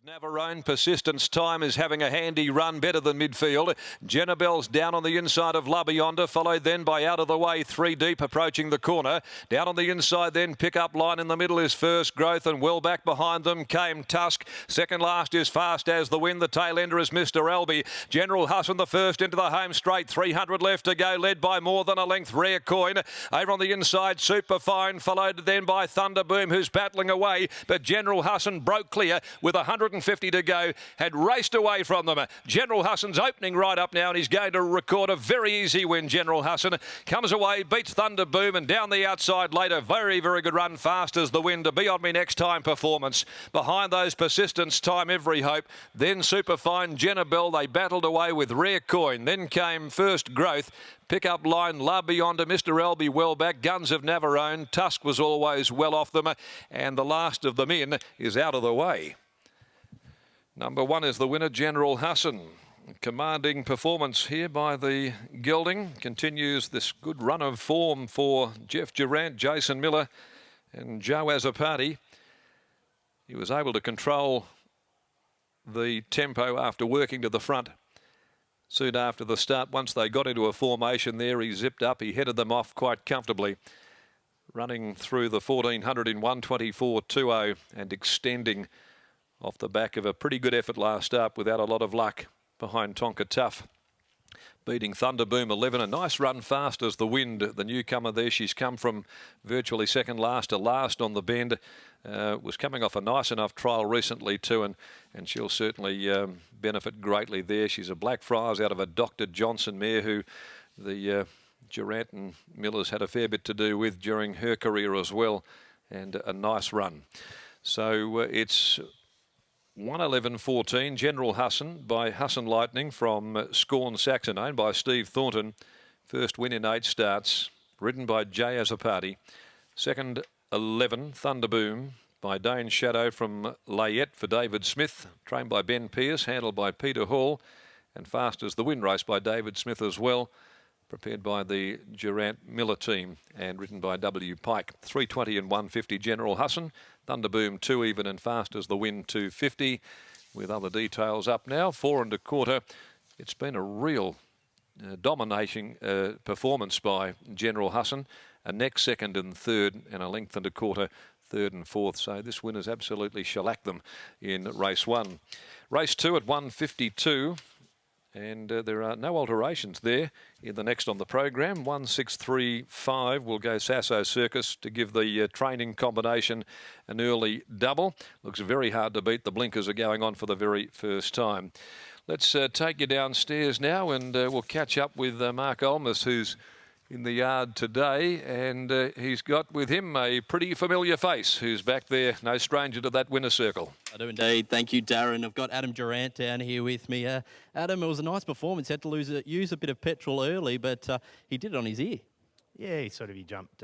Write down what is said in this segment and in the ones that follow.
Navarone, Persistence Time is having a handy run, better than midfield. Jennabel's down on the inside of La Beyonda, followed then by Out of the Way, 3 deep approaching the corner. Down on the inside then, Pick Up Line in the middle is First Growth, and well back behind them came Tusk. Second last is Fast as the Wind. The tail ender is Mr. Elby. General Husson the first into the home straight, 300 left to go, led by more than a length. Rare Coin over on the inside, Superfine, followed then by Thunderboom, who's battling away, but General Husson broke clear with 150 to go, had raced away from them. General Husson's opening right up now, and he's going to record a very easy win. General Husson comes away, beats Thunderboom, and down the outside later, very, very good run, Fast as the Wind, to Be On Me Next Time performance. Behind those, Persistence Time, Every Hope, then Superfine, Jennabel, they battled away with Rare Coin, then came First Growth, Pick Up Line, La Beyonda, Mr. Elby well back, Guns of Navarone, Tusk was always well off them, and the last of them in is Out of the Way. Number 1 is the winner, General Husson. Commanding performance here by the gelding. Continues this good run of form for Jeff Durant, Jason Miller and Joe Azapati. He was able to control the tempo after working to the front. Soon after the start, once they got into a formation there, he zipped up, he headed them off quite comfortably. Running through the 1400 in 124.20 and extending off the back of a pretty good effort last up without a lot of luck behind Tonka Tough. Beating Thunderboom 11, a nice run, Fast as the Wind, the newcomer there. She's come from virtually second last to last on the bend. Was coming off a nice enough trial recently too, and she'll certainly benefit greatly there. She's a Blackfriars out of a Dr. Johnson mare who the Durant and Miller's had a fair bit to do with during her career as well, and a nice run. So it's 1:11.14, General Husson by Husson Lightning from Scorn Saxon, owned by Steve Thornton. First win in 8 starts, ridden by Jay Azapati. Second, 11, Thunderboom by Dane Shadow from Layette for David Smith. Trained by Ben Pearce, handled by Peter Hall. And Fast as the Wind race by David Smith as well. Prepared by the Durant Miller team and written by W. Pike. 320 and 150, General Husson. Thunderboom 2 even and Fast as the Wind 250. With other details up now, 4 1/4. It's been a real dominating performance by General Husson. A neck second and third, and a length and a quarter third and fourth. So this winner's absolutely shellacked them in race 1. Race 2 at 1:52. And there are no alterations there in the next on the program. 1-6-3-5 will go Sasso Circus to give the training combination an early double. Looks very hard to beat. The blinkers are going on for the very first time. Let's take you downstairs now, and we'll catch up with Mark Olmos, who's in the yard today, and he's got with him a pretty familiar face who's back there, no stranger to that winner's circle. I do indeed. Thank you, Darren. I've got Adam Durant down here with me. Adam, it was a nice performance. He had to use a bit of petrol early, but he did it on his ear. Yeah, he jumped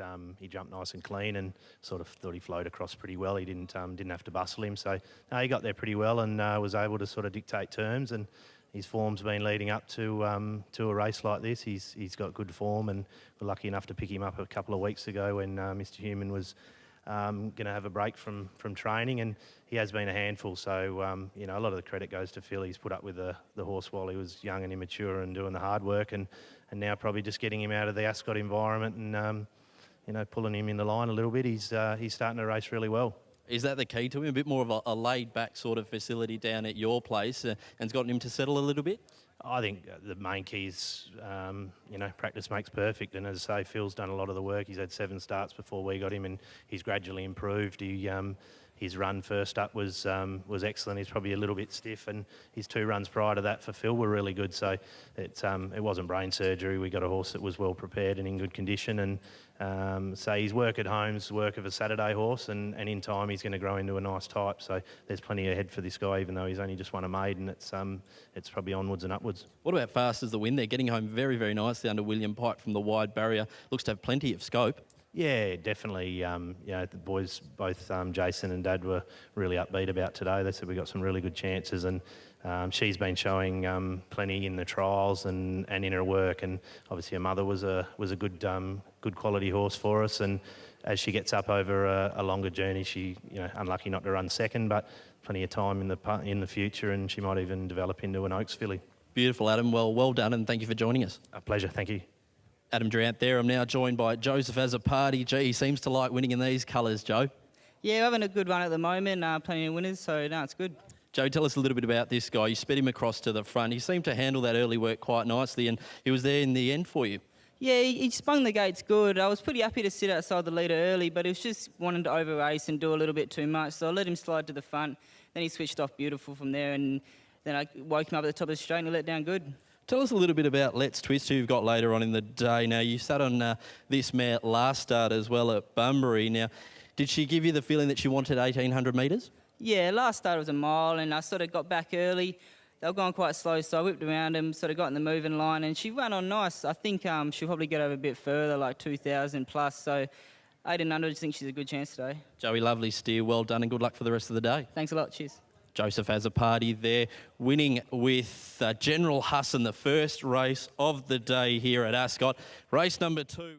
nice and clean, and sort of thought he flowed across pretty well. He didn't have to bustle him, so he got there pretty well and was able to sort of dictate terms. And his form's been leading up to a race like this. He's got good form, and we're lucky enough to pick him up a couple of weeks ago when Mr. Human was going to have a break from training, and he has been a handful. So a lot of the credit goes to Phil. He's put up with the horse while he was young and immature and doing the hard work, and now probably just getting him out of the Ascot environment and pulling him in the line a little bit. He's starting to race really well. Is that the key to him? A bit more of a laid-back sort of facility down at your place, and it's gotten him to settle a little bit? I think the main key is, practice makes perfect. And as I say, Phil's done a lot of the work. He's had 7 starts before we got him, and he's gradually improved. His run first up was excellent. He's probably a little bit stiff, and his 2 runs prior to that for Phil were really good. So it wasn't brain surgery. We got a horse that was well prepared and in good condition. And so his work at home's work of a Saturday horse, and in time he's going to grow into a nice type. So there's plenty ahead for this guy, even though he's only just won a maiden. It's probably onwards and upwards. What about Fast as the Wind? They're getting home very, very nicely under William Pike from the wide barrier. Looks to have plenty of scope. Yeah, definitely. The boys, both Jason and Dad, were really upbeat about today. They said we got some really good chances, and she's been showing plenty in the trials and in her work. And obviously her mother was a good quality horse for us. And as she gets up over a longer journey, she unlucky not to run second, but plenty of time in the future, and she might even develop into an Oaks filly. Beautiful, Adam. Well done, and thank you for joining us. A pleasure, thank you. Adam Durant there. I'm now joined by Joseph Azzopardi. Gee, he seems to like winning in these colours, Joe. Yeah, we're having a good run at the moment, plenty of winners, so no, it's good. Joe, tell us a little bit about this guy. You sped him across to the front. He seemed to handle that early work quite nicely, and he was there in the end for you. Yeah, he spun the gates good. I was pretty happy to sit outside the leader early, but he was just wanting to over-race and do a little bit too much, so I let him slide to the front. Then he switched off beautiful from there, and then I woke him up at the top of the straight and he let down good. Tell us a little bit about Let's Twist, who you've got later on in the day. Now, you sat on this mare last start as well at Bunbury. Now, did she give you the feeling that she wanted 1,800 metres? Yeah, last start was a mile, and I sort of got back early. They were going quite slow, so I whipped around them, sort of got in the moving line, and she ran on nice. I think she'll probably get over a bit further, like 2,000 plus, so 1,800, I just think she's a good chance today. Joey, lovely steer. Well done, and good luck for the rest of the day. Thanks a lot, cheers. Joseph Azzopardi there, winning with General Hassan, the first race of the day here at Ascot. Race number 2.